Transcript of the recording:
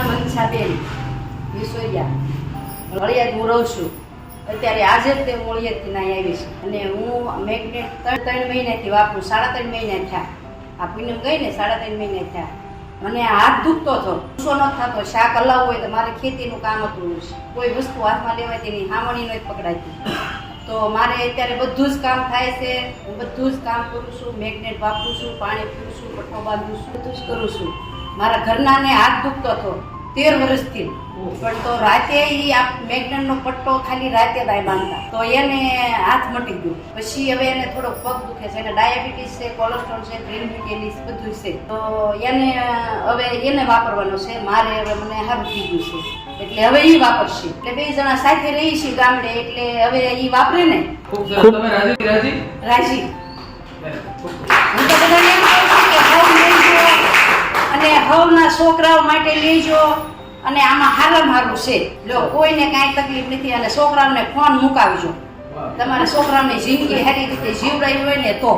નામ મનસાબેન વિસોયા, વળિયાદ હું રહું છું. અત્યારે આજે જ તે વળિયાદથી ના આવી છે અને હું મેગ્નેટ 3 મહિનાથી વાપરું. 3.5 મહિના થયા. આ પૂનમ ગઈ ને 3.5 મહિના થયા. મને હાથ દુખતો હતો, ગુસ્સો ન થતો. શાક હલાવવું હોય તો મારે ખેતીનું કામ હતું, કોઈ વસ્તુ હાથમાં લેવાય તેની હામણી ન પકડાતી. તો મારે અત્યારે બધું જ કામ થાય છે. હું બધું જ કામ કરું છું, મેગ્નેટ વાપરું છું, પાણી પીવું છું, પટ્ટો બાંધું છું, બધું જ કરું છું. મારા ઘરનાને હાથ દુખતો હતો 13 વર્ષથી, પણ તો રાતે આ મેગ્નેટનો પટ્ટો ખાલી રાતે જ બાંધતા તો એને હાથ મટી ગયો. પછી હવે એને થોડોક પગ દુખે છે, એને ડાયાબિટીસ છે, કોલેસ્ટ્રોલ છે, ગ્રીનબિટેલિસ બધું છે. તો એને હવે એને વાપરવાનો છે. મારે હવે મને સારું થઈ ગયું છે એટલે હવે એ વાપરશે. એટલે 2 જણા સાથે રહી છીએ ગામડે, એટલે હવે એ વાપરે ને. તમે રાજી? રાજી. હું તો બધાને એમ કહું છું કે હવ લેજો અને હવના છોકરાઓ માટે લેજો અને આમાં હારામાં છે. જો કોઈને કાંઈ તકલીફ નથી અને છોકરાઓને ફોન મુકાવજો. તમારા છોકરાઓની જિંદગી સારી રીતે જીવડાવી હોય ને તો